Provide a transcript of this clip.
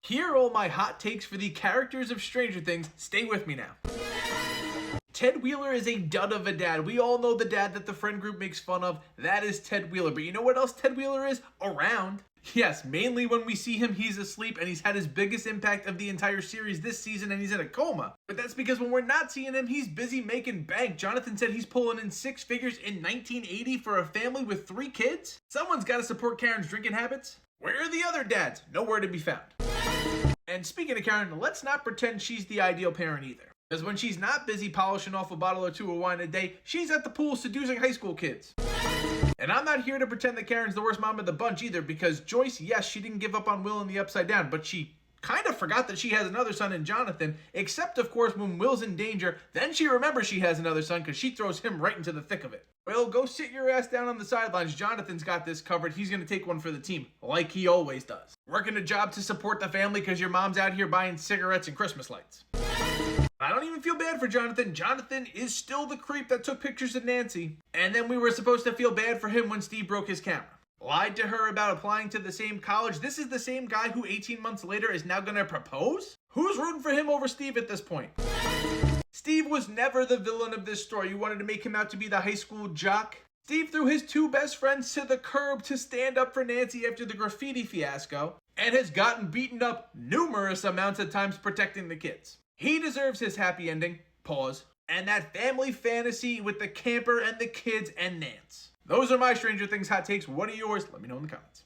Here are all my hot takes for the characters of Stranger Things. Stay with me now. Ted Wheeler is a dud of a dad. We all know the dad that the friend group makes fun of. That is Ted Wheeler. But you know what else Ted Wheeler is? Around. Yes, mainly when we see him, he's asleep, and he's had his biggest impact of the entire series this season, and he's in a coma. But that's because when we're not seeing him, he's busy making bank. Jonathan said he's pulling in 6 figures in 1980 for a family with 3 kids. Someone's got to support Karen's drinking habits. Where are the other dads? Nowhere to be found. And speaking of Karen, let's not pretend she's the ideal parent either. Because when she's not busy polishing off a bottle or 2 of wine a day, she's at the pool seducing high school kids. And I'm not here to pretend that Karen's the worst mom of the bunch either, because Joyce, yes, she didn't give up on Will in the Upside Down, but she kind of forgot that she has another son in Jonathan, except of course when Will's in danger, then she remembers she has another son because she throws him right into the thick of it. Well, go sit your ass down on the sidelines. Jonathan's got this covered. He's going to take one for the team, like he always does. Working a job to support the family because your mom's out here buying cigarettes and Christmas lights. I don't even feel bad for Jonathan. Jonathan is still the creep that took pictures of Nancy. And then we were supposed to feel bad for him when Steve broke his camera. Lied to her about applying to the same college. This is the same guy who 18 months later is now going to propose? Who's rooting for him over Steve at this point? Steve was never the villain of this story. You wanted to make him out to be the high school jock? Steve threw his 2 best friends to the curb to stand up for Nancy after the graffiti fiasco, and has gotten beaten up numerous amounts of times protecting the kids. He deserves his happy ending, pause, and that family fantasy with the camper and the kids and Nance. Those are my Stranger Things hot takes. What are yours? Let me know in the comments.